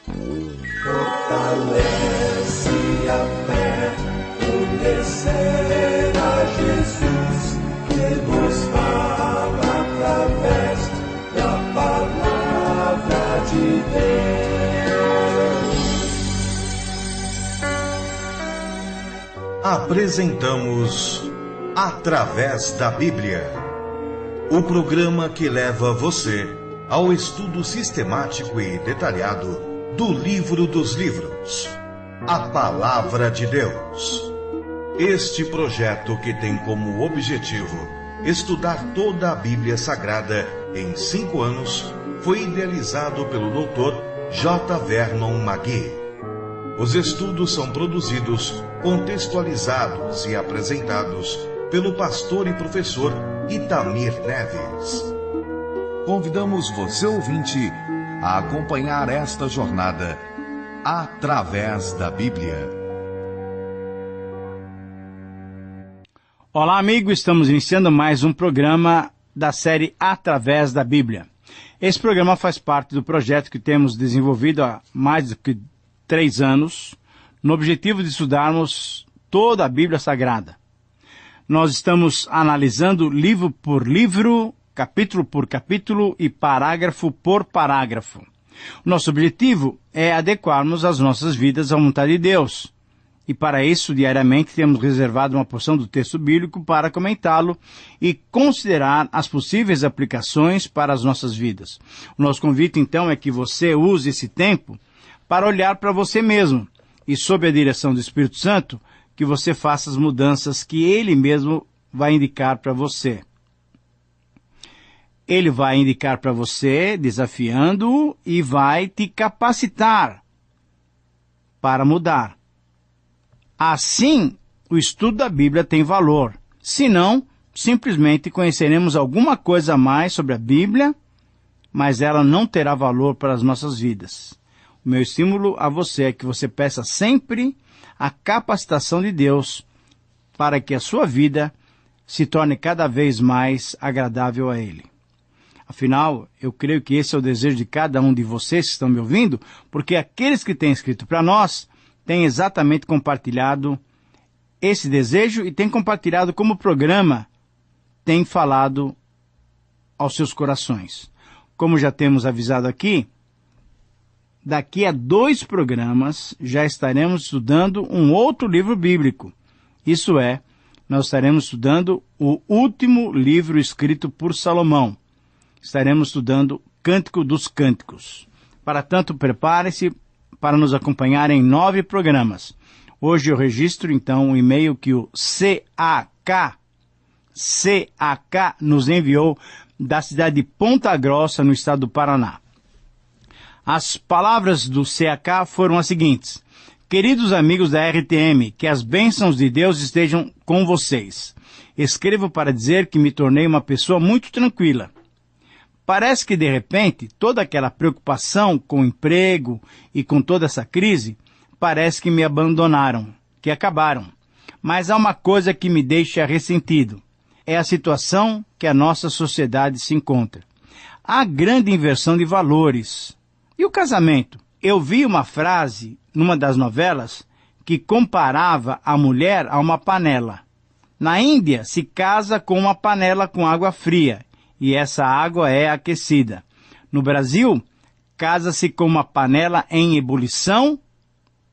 Fortalece a fé, conhecer a Jesus, que nos fala através da palavra de Deus. Apresentamos Através da Bíblia, o programa que leva você ao estudo sistemático e detalhado do livro dos livros, a Palavra de Deus. Este projeto, que tem como objetivo estudar toda a Bíblia Sagrada em 5 anos, foi idealizado pelo Dr. J. Vernon McGee. Os estudos são produzidos, contextualizados e apresentados pelo pastor e professor Itamir Neves. Convidamos você, ouvinte, a acompanhar esta jornada através da Bíblia. Olá, amigo, estamos iniciando mais um programa da série Através da Bíblia. Esse programa faz parte do projeto que temos desenvolvido há mais do que 3 anos, no objetivo de estudarmos toda a Bíblia Sagrada. Nós estamos analisando livro por livro, capítulo por capítulo e parágrafo por parágrafo. O nosso objetivo é adequarmos as nossas vidas à vontade de Deus. E para isso, diariamente, temos reservado uma porção do texto bíblico para comentá-lo e considerar as possíveis aplicações para as nossas vidas. O nosso convite, então, é que você use esse tempo para olhar para você mesmo e, sob a direção do Espírito Santo, que você faça as mudanças que Ele mesmo vai indicar para você. Ele vai indicar para você, desafiando-o, e vai te capacitar para mudar. Assim, o estudo da Bíblia tem valor. Senão, simplesmente conheceremos alguma coisa a mais sobre a Bíblia, mas ela não terá valor para as nossas vidas. O meu estímulo a você é que você peça sempre a capacitação de Deus para que a sua vida se torne cada vez mais agradável a Ele. Afinal, eu creio que esse é o desejo de cada um de vocês que estão me ouvindo, porque aqueles que têm escrito para nós têm exatamente compartilhado esse desejo e têm compartilhado como o programa tem falado aos seus corações. Como já temos avisado aqui, daqui a 2 programas já estaremos estudando um outro livro bíblico. Isso é, nós estaremos estudando o último livro escrito por Salomão. Estaremos estudando Cântico dos Cânticos. Para tanto, prepare-se para nos acompanhar em 9 programas. Hoje eu registro, então, um e-mail que o CAK nos enviou da cidade de Ponta Grossa, no estado do Paraná. As palavras do CAK foram as seguintes: queridos amigos da RTM, que as bênçãos de Deus estejam com vocês. Escrevo para dizer que me tornei uma pessoa muito tranquila. Parece que, de repente, toda aquela preocupação com o emprego e com toda essa crise, parece que me abandonaram, que acabaram. Mas há uma coisa que me deixa ressentido. É a situação que a nossa sociedade se encontra. Há grande inversão de valores. E o casamento? Eu vi uma frase numa das novelas que comparava a mulher a uma panela. Na Índia, se casa com uma panela com água fria, e essa água é aquecida. No Brasil, casa-se com uma panela em ebulição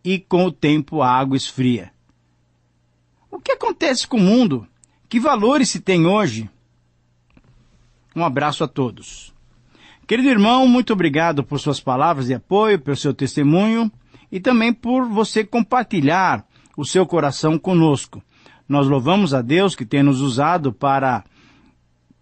e com o tempo a água esfria. O que acontece com o mundo? Que valores se tem hoje? Um abraço a todos. Querido irmão, muito obrigado por suas palavras de apoio, pelo seu testemunho e também por você compartilhar o seu coração conosco. Nós louvamos a Deus que tem nos usado para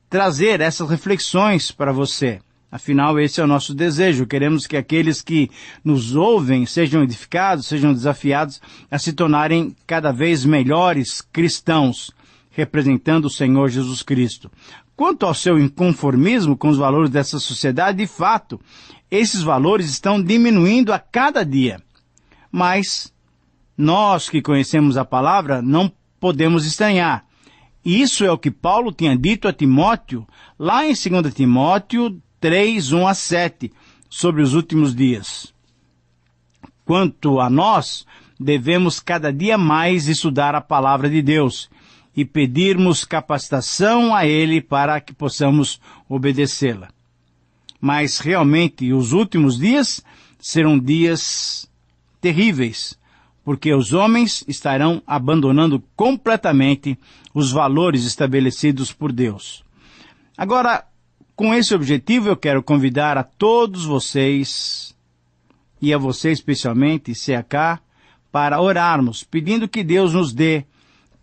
trazer essas reflexões para você. Afinal, esse é o nosso desejo. Queremos que aqueles que nos ouvem sejam edificados, sejam desafiados a se tornarem cada vez melhores cristãos, representando o Senhor Jesus Cristo. Quanto ao seu inconformismo com os valores dessa sociedade, de fato, esses valores estão diminuindo a cada dia. Mas nós que conhecemos a palavra não podemos estranhar. E isso é o que Paulo tinha dito a Timóteo, lá em 2 Timóteo 3, 1 a 7, sobre os últimos dias. Quanto a nós, devemos cada dia mais estudar a palavra de Deus e pedirmos capacitação a Ele para que possamos obedecê-la. Mas realmente os últimos dias serão dias terríveis, porque os homens estarão abandonando completamente os valores estabelecidos por Deus. Agora, com esse objetivo, eu quero convidar a todos vocês, e a você especialmente, CAK, para orarmos, pedindo que Deus nos dê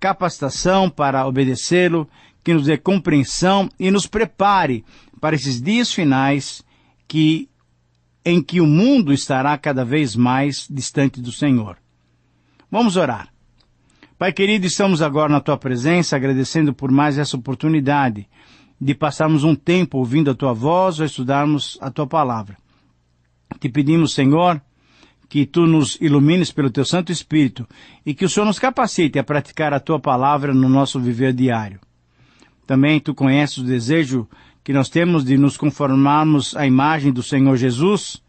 capacitação para obedecê-lo, que nos dê compreensão e nos prepare para esses dias finais em que o mundo estará cada vez mais distante do Senhor. Vamos orar. Pai querido, estamos agora na Tua presença, agradecendo por mais essa oportunidade de passarmos um tempo ouvindo a Tua voz ou estudarmos a Tua palavra. Te pedimos, Senhor, que Tu nos ilumines pelo Teu Santo Espírito e que o Senhor nos capacite a praticar a Tua palavra no nosso viver diário. Também Tu conheces o desejo que nós temos de nos conformarmos à imagem do Senhor Jesus.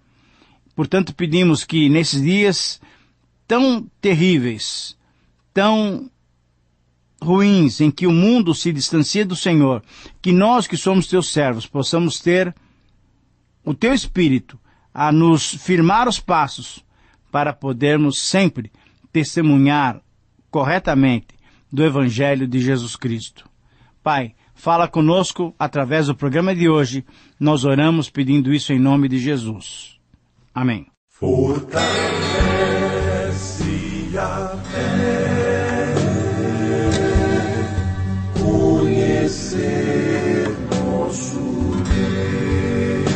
Portanto, pedimos que nesses dias tão terríveis, tão ruins, em que o mundo se distancia do Senhor, que nós que somos Teus servos possamos ter o Teu Espírito a nos firmar os passos para podermos sempre testemunhar corretamente do Evangelho de Jesus Cristo. Pai, fala conosco através do programa de hoje. Nós oramos pedindo isso em nome de Jesus. Amém. Fortalece a fé, conhecer nosso Deus.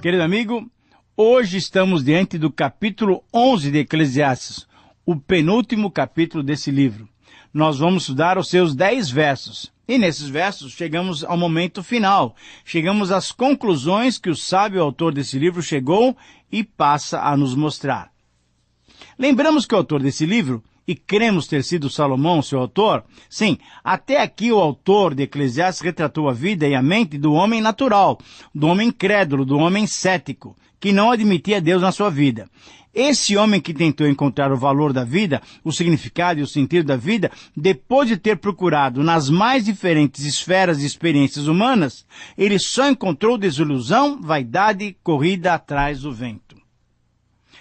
Querido amigo, hoje estamos diante do capítulo 11 de Eclesiastes, o penúltimo capítulo desse livro. Nós vamos estudar os seus 10 versos. E nesses versos chegamos ao momento final. Chegamos às conclusões que o sábio autor desse livro chegou e passa a nos mostrar. Lembramos que o autor desse livro, e cremos ter sido Salomão, seu autor, sim, até aqui o autor de Eclesiastes retratou a vida e a mente do homem natural, do homem incrédulo, do homem cético, que não admitia Deus na sua vida. Esse homem que tentou encontrar o valor da vida, o significado e o sentido da vida, depois de ter procurado nas mais diferentes esferas de experiências humanas, ele só encontrou desilusão, vaidade, corrida atrás do vento.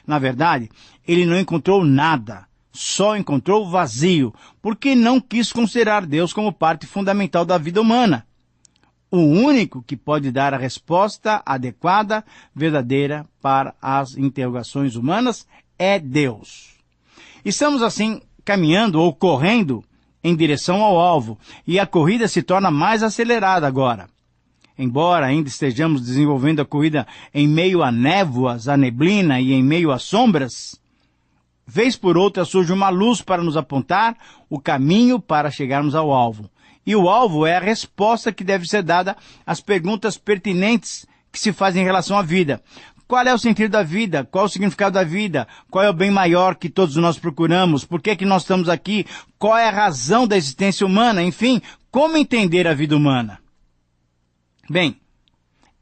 Na verdade, ele não encontrou nada, só encontrou vazio, porque não quis considerar Deus como parte fundamental da vida humana. O único que pode dar a resposta adequada, verdadeira para as interrogações humanas é Deus. Estamos assim caminhando ou correndo em direção ao alvo e a corrida se torna mais acelerada agora. Embora ainda estejamos desenvolvendo a corrida em meio a névoas, a neblina e em meio a sombras, vez por outra surge uma luz para nos apontar o caminho para chegarmos ao alvo. E o alvo é a resposta que deve ser dada às perguntas pertinentes que se fazem em relação à vida. Qual é o sentido da vida? Qual é o significado da vida? Qual é o bem maior que todos nós procuramos? Por que nós estamos aqui? Qual é a razão da existência humana? Enfim, como entender a vida humana? Bem,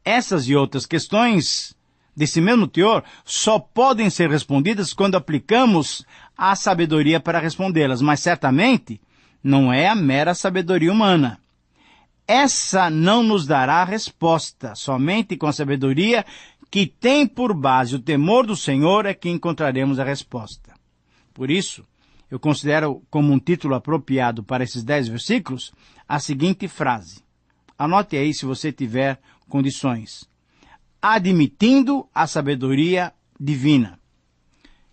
essas e outras questões desse mesmo teor só podem ser respondidas quando aplicamos a sabedoria para respondê-las, mas certamente não é a mera sabedoria humana. Essa não nos dará resposta. Somente com a sabedoria que tem por base o temor do Senhor é que encontraremos a resposta. Por isso, eu considero como um título apropriado para esses 10 versículos a seguinte frase. Anote aí se você tiver condições. Admitindo a sabedoria divina.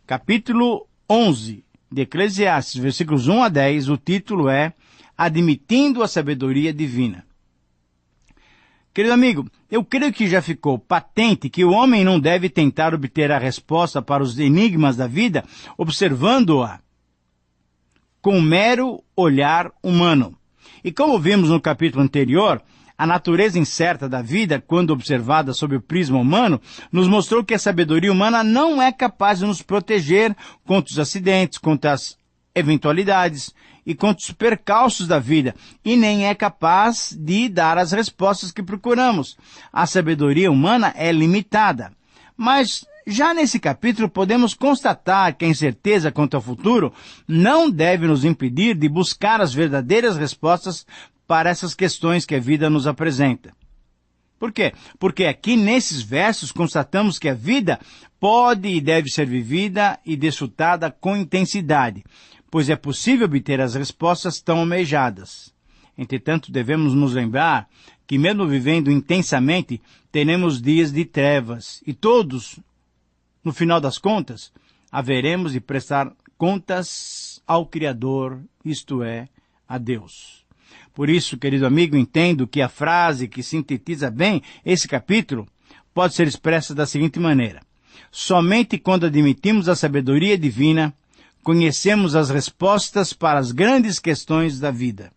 Capítulo 11 de Eclesiastes, versículos 1 a 10, o título é Admitindo a Sabedoria Divina. Querido amigo, eu creio que já ficou patente que o homem não deve tentar obter a resposta para os enigmas da vida observando-a com mero olhar humano. E como vimos no capítulo anterior, a natureza incerta da vida, quando observada sob o prisma humano, nos mostrou que a sabedoria humana não é capaz de nos proteger contra os acidentes, contra as eventualidades e contra os percalços da vida, e nem é capaz de dar as respostas que procuramos. A sabedoria humana é limitada. Mas, já nesse capítulo, podemos constatar que a incerteza quanto ao futuro não deve nos impedir de buscar as verdadeiras respostas para essas questões que a vida nos apresenta. Por quê? Porque aqui nesses versos constatamos que a vida pode e deve ser vivida e desfrutada com intensidade, pois é possível obter as respostas tão almejadas. Entretanto, devemos nos lembrar que mesmo vivendo intensamente, teremos dias de trevas, e todos, no final das contas, haveremos de prestar contas ao Criador, isto é, a Deus. Por isso, querido amigo, entendo que a frase que sintetiza bem esse capítulo pode ser expressa da seguinte maneira: somente quando admitimos a sabedoria divina, conhecemos as respostas para as grandes questões da vida.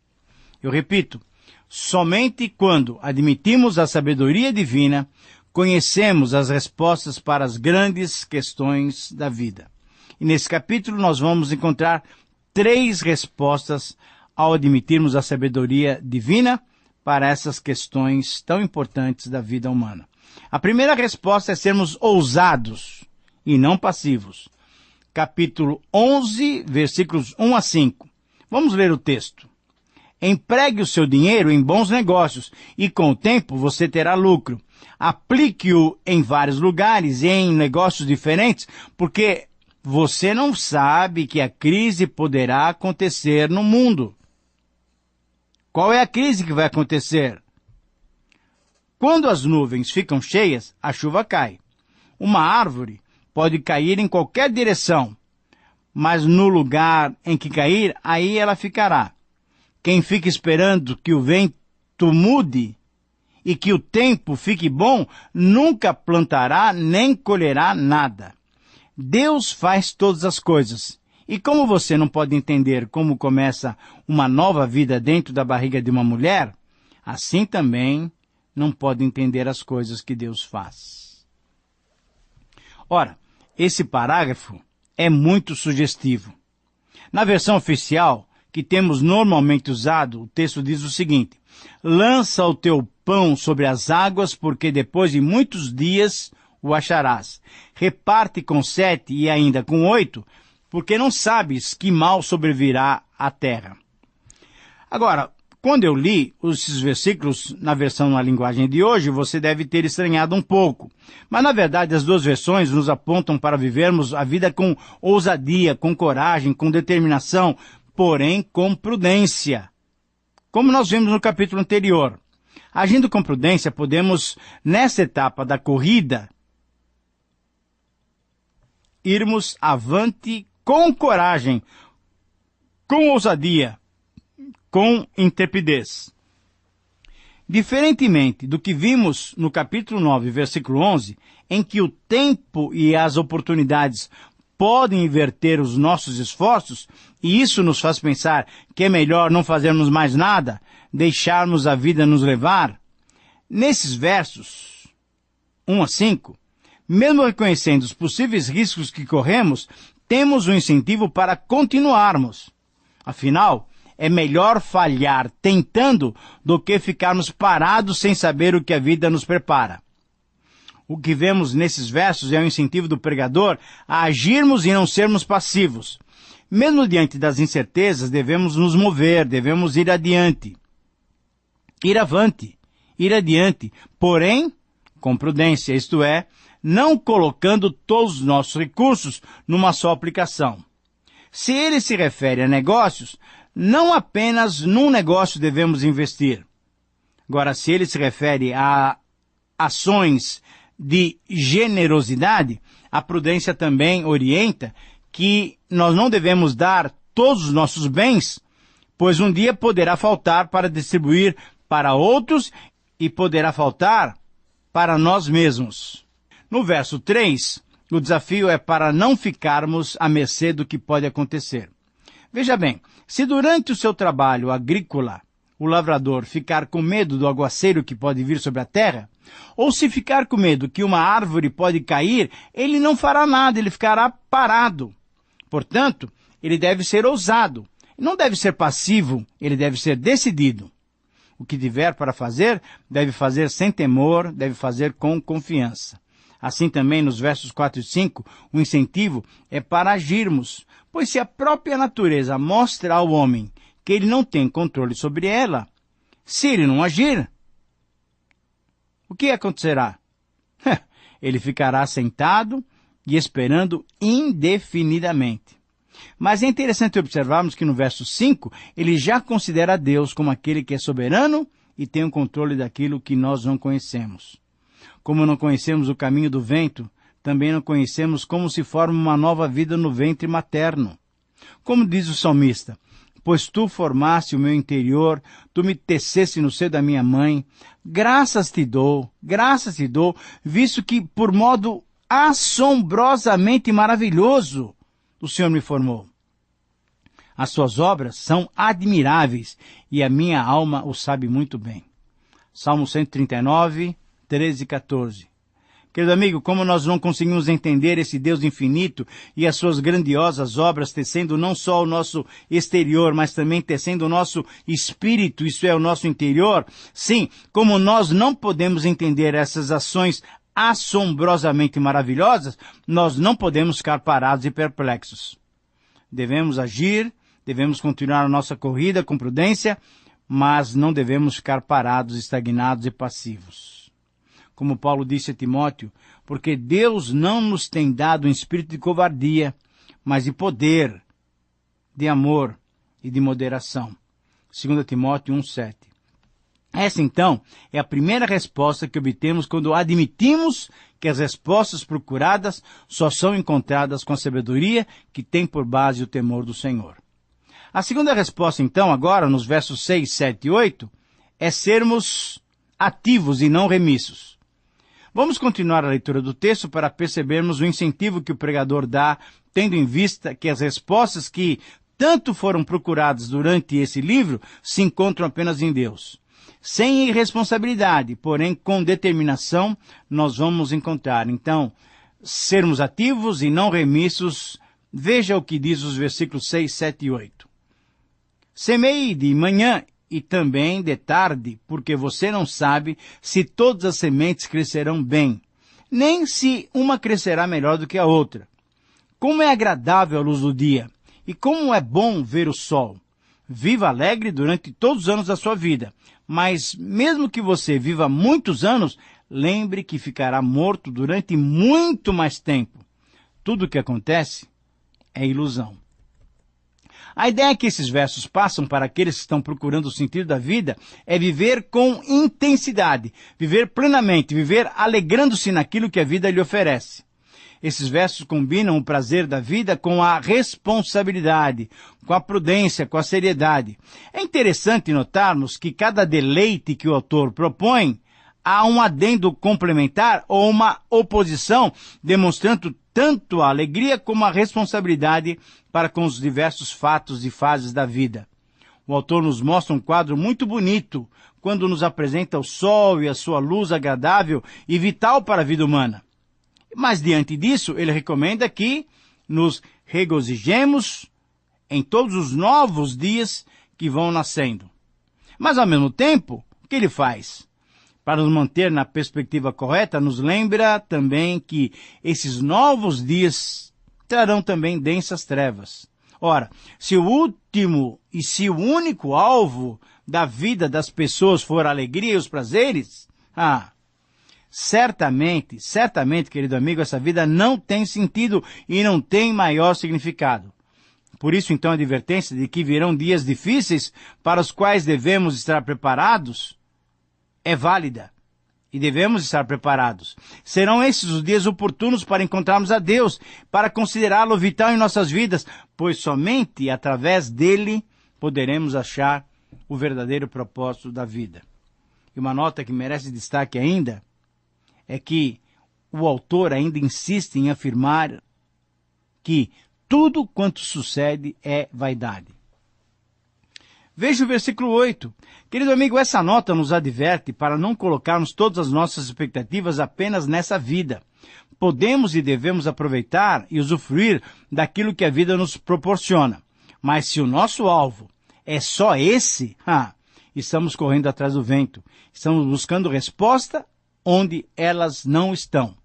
Eu repito, somente quando admitimos a sabedoria divina, conhecemos as respostas para as grandes questões da vida. E nesse capítulo nós vamos encontrar 3 respostas ao admitirmos a sabedoria divina para essas questões tão importantes da vida humana. A primeira resposta é sermos ousados e não passivos. Capítulo 11, versículos 1 a 5. Vamos ler o texto. Empregue o seu dinheiro em bons negócios e com o tempo você terá lucro. Aplique-o em vários lugares e em negócios diferentes, porque você não sabe que a crise poderá acontecer no mundo. Qual é a crise que vai acontecer? Quando as nuvens ficam cheias, a chuva cai. Uma árvore pode cair em qualquer direção, mas no lugar em que cair, aí ela ficará. Quem fica esperando que o vento mude e que o tempo fique bom, nunca plantará nem colherá nada. Deus faz todas as coisas. E como você não pode entender como começa uma nova vida dentro da barriga de uma mulher, assim também não pode entender as coisas que Deus faz. Ora, esse parágrafo é muito sugestivo. Na versão oficial, que temos normalmente usado, o texto diz o seguinte: lança o teu pão sobre as águas, porque depois de muitos dias o acharás. Reparte com 7 e ainda com 8, porque não sabes que mal sobrevirá à terra. Agora, quando eu li esses versículos na versão na linguagem de hoje, você deve ter estranhado um pouco. Mas, na verdade, as duas versões nos apontam para vivermos a vida com ousadia, com coragem, com determinação, porém com prudência. Como nós vimos no capítulo anterior. Agindo com prudência, podemos, nessa etapa da corrida, irmos avante com coragem, com ousadia, com intrepidez. Diferentemente do que vimos no capítulo 9, versículo 11, em que o tempo e as oportunidades podem inverter os nossos esforços, e isso nos faz pensar que é melhor não fazermos mais nada, deixarmos a vida nos levar. Nesses versos 1 a 5, mesmo reconhecendo os possíveis riscos que corremos, temos um incentivo para continuarmos. Afinal, é melhor falhar tentando do que ficarmos parados sem saber o que a vida nos prepara. O que vemos nesses versos é o incentivo do pregador a agirmos e não sermos passivos. Mesmo diante das incertezas, devemos nos mover, devemos ir adiante. Ir avante, ir adiante, porém, com prudência, isto é, não colocando todos os nossos recursos numa só aplicação. Se ele se refere a negócios, não apenas num negócio devemos investir. Agora, se ele se refere a ações de generosidade, a prudência também orienta que nós não devemos dar todos os nossos bens, pois um dia poderá faltar para distribuir para outros e poderá faltar para nós mesmos. No verso 3, o desafio é para não ficarmos à mercê do que pode acontecer. Veja bem, se durante o seu trabalho agrícola o lavrador ficar com medo do aguaceiro que pode vir sobre a terra, ou se ficar com medo que uma árvore pode cair, ele não fará nada, ele ficará parado. Portanto, ele deve ser ousado. Não deve ser passivo, ele deve ser decidido. O que tiver para fazer, deve fazer sem temor, deve fazer com confiança. Assim também, nos versos 4 e 5, o incentivo é para agirmos, pois se a própria natureza mostra ao homem que ele não tem controle sobre ela, se ele não agir, o que acontecerá? Ele ficará sentado e esperando indefinidamente. Mas é interessante observarmos que no verso 5, ele já considera Deus como aquele que é soberano e tem o controle daquilo que nós não conhecemos. Como não conhecemos o caminho do vento, também não conhecemos como se forma uma nova vida no ventre materno. Como diz o salmista, pois tu formaste o meu interior, tu me teceste no seio da minha mãe, graças te dou, visto que por modo assombrosamente maravilhoso o Senhor me formou. As suas obras são admiráveis e a minha alma o sabe muito bem. Salmo 139, 13 e 14. Querido amigo, como nós não conseguimos entender esse Deus infinito e as suas grandiosas obras tecendo não só o nosso exterior, mas também tecendo o nosso espírito, isso é, o nosso interior, sim, como nós não podemos entender essas ações assombrosamente maravilhosas, nós não podemos ficar parados e perplexos. Devemos agir, devemos continuar a nossa corrida com prudência, mas não devemos ficar parados, estagnados e passivos. Como Paulo disse a Timóteo, porque Deus não nos tem dado um espírito de covardia, mas de poder, de amor e de moderação. 2 Timóteo 1,7. Essa, então, é a primeira resposta que obtemos quando admitimos que as respostas procuradas só são encontradas com a sabedoria que tem por base o temor do Senhor. A segunda resposta, então, agora, nos versos 6, 7 e 8, é sermos ativos e não remissos. Vamos continuar a leitura do texto para percebermos o incentivo que o pregador dá, tendo em vista que as respostas que tanto foram procuradas durante esse livro se encontram apenas em Deus. Sem irresponsabilidade, porém com determinação, nós vamos encontrar. Então, sermos ativos e não remissos. Veja o que diz os versículos 6, 7 e 8. Semeie de manhã e também de tarde, porque você não sabe se todas as sementes crescerão bem, nem se uma crescerá melhor do que a outra. Como é agradável a luz do dia, e como é bom ver o sol. Viva alegre durante todos os anos da sua vida, mas mesmo que você viva muitos anos, lembre que ficará morto durante muito mais tempo. Tudo o que acontece é ilusão. A ideia que esses versos passam para aqueles que estão procurando o sentido da vida é viver com intensidade, viver plenamente, viver alegrando-se naquilo que a vida lhe oferece. Esses versos combinam o prazer da vida com a responsabilidade, com a prudência, com a seriedade. É interessante notarmos que cada deleite que o autor propõe há um adendo complementar ou uma oposição, demonstrando tanto a alegria como a responsabilidade para com os diversos fatos e fases da vida. O autor nos mostra um quadro muito bonito quando nos apresenta o sol e a sua luz agradável e vital para a vida humana. Mas diante disso, ele recomenda que nos regozijemos em todos os novos dias que vão nascendo. Mas ao mesmo tempo, o que ele faz? Para nos manter na perspectiva correta, nos lembra também que esses novos dias trarão também densas trevas. Ora, se o último e se o único alvo da vida das pessoas for a alegria e os prazeres, certamente, querido amigo, essa vida não tem sentido e não tem maior significado. Por isso, então, a advertência de que virão dias difíceis para os quais devemos estar preparados é válida. E devemos estar preparados. Serão esses os dias oportunos para encontrarmos a Deus, para considerá-lo vital em nossas vidas, pois somente através dele poderemos achar o verdadeiro propósito da vida. E uma nota que merece destaque ainda é que o autor ainda insiste em afirmar que tudo quanto sucede é vaidade. Veja o versículo 8. Querido amigo, essa nota nos adverte para não colocarmos todas as nossas expectativas apenas nessa vida. Podemos e devemos aproveitar e usufruir daquilo que a vida nos proporciona. Mas se o nosso alvo é só esse, estamos correndo atrás do vento. Estamos buscando resposta onde elas não estão.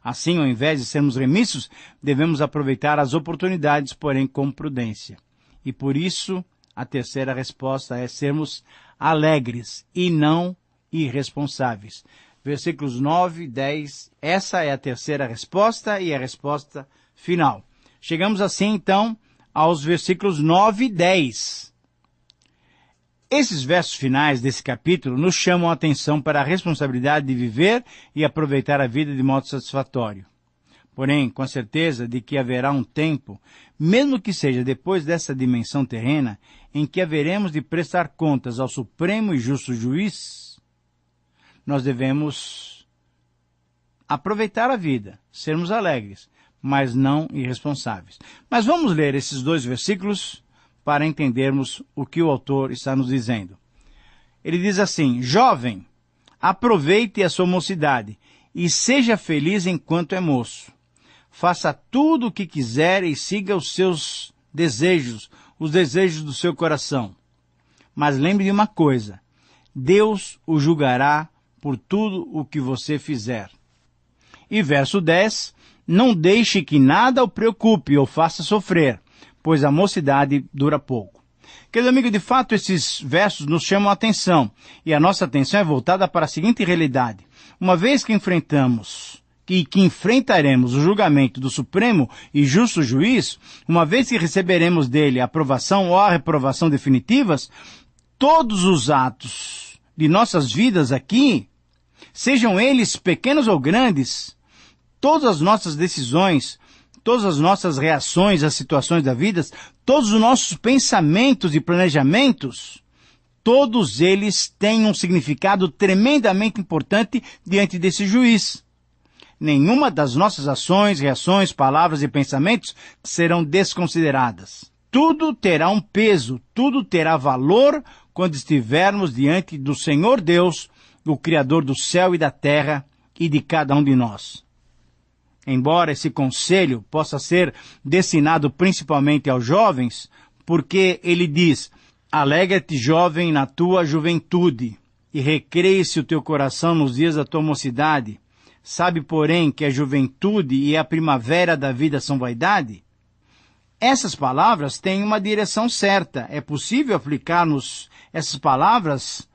Assim, ao invés de sermos remissos, devemos aproveitar as oportunidades, porém com prudência. E por isso, a terceira resposta é sermos alegres e não irresponsáveis. Versículos 9 e 10, essa é a terceira resposta e a resposta final. Chegamos assim, então, aos versículos 9 e 10. Esses versos finais desse capítulo nos chamam a atenção para a responsabilidade de viver e aproveitar a vida de modo satisfatório. Porém, com a certeza de que haverá um tempo, mesmo que seja depois dessa dimensão terrena, em que haveremos de prestar contas ao supremo e justo juiz, nós devemos aproveitar a vida, sermos alegres, mas não irresponsáveis. Mas vamos ler esses 2 versículos para entendermos o que o autor está nos dizendo. Ele diz assim: jovem, aproveite a sua mocidade e seja feliz enquanto é moço. Faça tudo o que quiser e siga os seus desejos, os desejos do seu coração. Mas lembre de uma coisa: Deus o julgará por tudo o que você fizer. E verso 10, não deixe que nada o preocupe ou faça sofrer, pois a mocidade dura pouco. Querido amigo, de fato, esses versos nos chamam a atenção, e a nossa atenção é voltada para a seguinte realidade. Uma vez que enfrentaremos o julgamento do Supremo e Justo Juiz, uma vez que receberemos dele a aprovação ou a reprovação definitivas, todos os atos de nossas vidas aqui, sejam eles pequenos ou grandes, todas as nossas decisões, todas as nossas reações às situações da vida, todos os nossos pensamentos e planejamentos, todos eles têm um significado tremendamente importante diante desse juiz. Nenhuma das nossas ações, reações, palavras e pensamentos serão desconsideradas. Tudo terá um peso, tudo terá valor quando estivermos diante do Senhor Deus, o Criador do céu e da terra e de cada um de nós. Embora esse conselho possa ser destinado principalmente aos jovens, porque ele diz: alegra-te, jovem, na tua juventude, e recreie-se o teu coração nos dias da tua mocidade. Sabe, porém, que a juventude e a primavera da vida são vaidade? Essas palavras têm uma direção certa. É possível aplicarmos essas palavras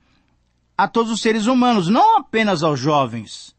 a todos os seres humanos, não apenas aos jovens.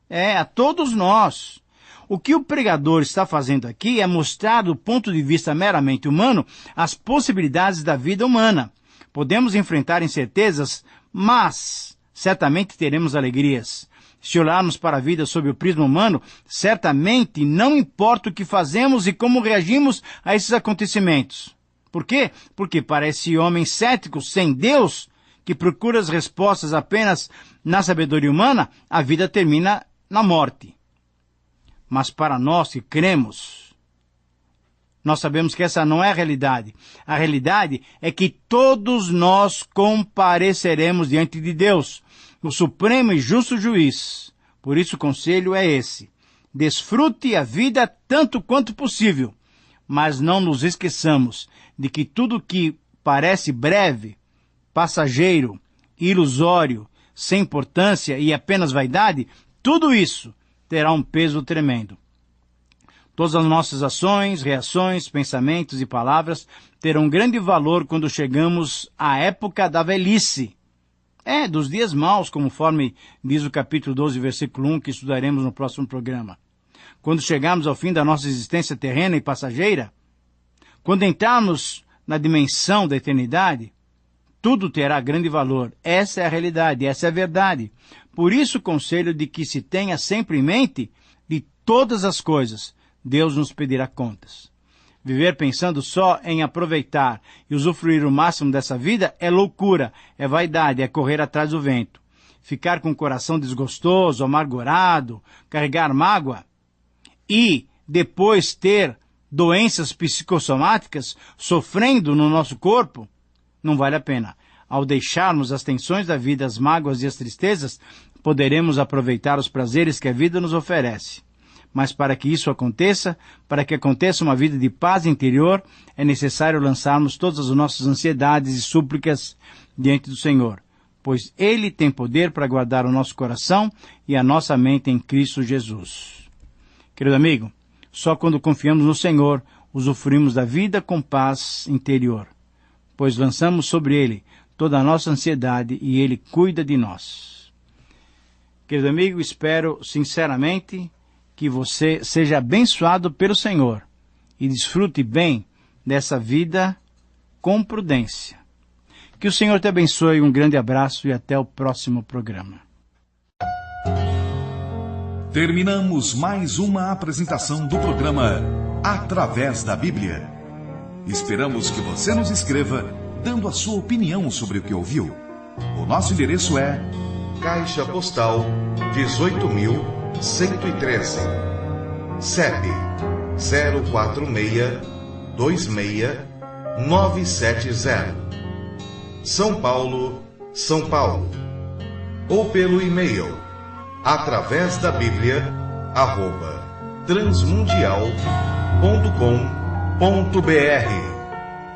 A todos nós. O que o pregador está fazendo aqui é mostrar, do ponto de vista meramente humano, as possibilidades da vida humana. Podemos enfrentar incertezas, mas certamente teremos alegrias. Se olharmos para a vida sob o prisma humano, certamente não importa o que fazemos e como reagimos a esses acontecimentos. Por quê? Porque para esse homem cético, sem Deus, que procura as respostas apenas na sabedoria humana, a vida termina na morte. Mas para nós que cremos, nós sabemos que essa não é a realidade. A realidade é que todos nós compareceremos diante de Deus, o supremo e justo juiz. Por isso o conselho é esse: desfrute a vida tanto quanto possível, mas não nos esqueçamos de que tudo que parece breve, passageiro, ilusório, sem importância e apenas vaidade, tudo isso terá um peso tremendo. Todas as nossas ações, reações, pensamentos e palavras terão grande valor quando chegamos à época da velhice. Dos dias maus, conforme diz o capítulo 12, versículo 1, que estudaremos no próximo programa. Quando chegarmos ao fim da nossa existência terrena e passageira, quando entrarmos na dimensão da eternidade, tudo terá grande valor. Essa é a realidade, essa é a verdade. Por isso o conselho de que se tenha sempre em mente, de todas as coisas, Deus nos pedirá contas. Viver pensando só em aproveitar e usufruir o máximo dessa vida é loucura, é vaidade, é correr atrás do vento. Ficar com o coração desgostoso, amargurado, carregar mágoa e depois ter doenças psicossomáticas sofrendo no nosso corpo, não vale a pena. Ao deixarmos as tensões da vida, as mágoas e as tristezas, poderemos aproveitar os prazeres que a vida nos oferece. Mas para que isso aconteça, para que aconteça uma vida de paz interior, é necessário lançarmos todas as nossas ansiedades e súplicas diante do Senhor, pois Ele tem poder para guardar o nosso coração e a nossa mente em Cristo Jesus. Querido amigo, só quando confiamos no Senhor, usufruímos da vida com paz interior, pois lançamos sobre Ele toda a nossa ansiedade e Ele cuida de nós. Querido amigo, espero sinceramente que você seja abençoado pelo Senhor e desfrute bem dessa vida com prudência. Que o Senhor te abençoe, um grande abraço e até o próximo programa. Terminamos mais uma apresentação do programa Através da Bíblia. Esperamos que você nos escreva dando a sua opinião sobre o que ouviu. O nosso endereço é Caixa Postal 18.113, CEP 046269770, São Paulo, São Paulo. Ou pelo e-mail através da Bíblia @transmundial.com.br.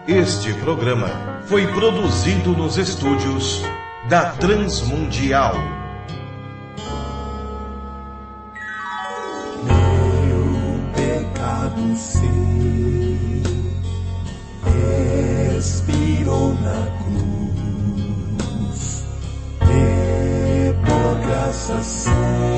Este programa foi produzido nos estúdios da Transmundial. Meu pecado sei, expirou na cruz, e por graça sei.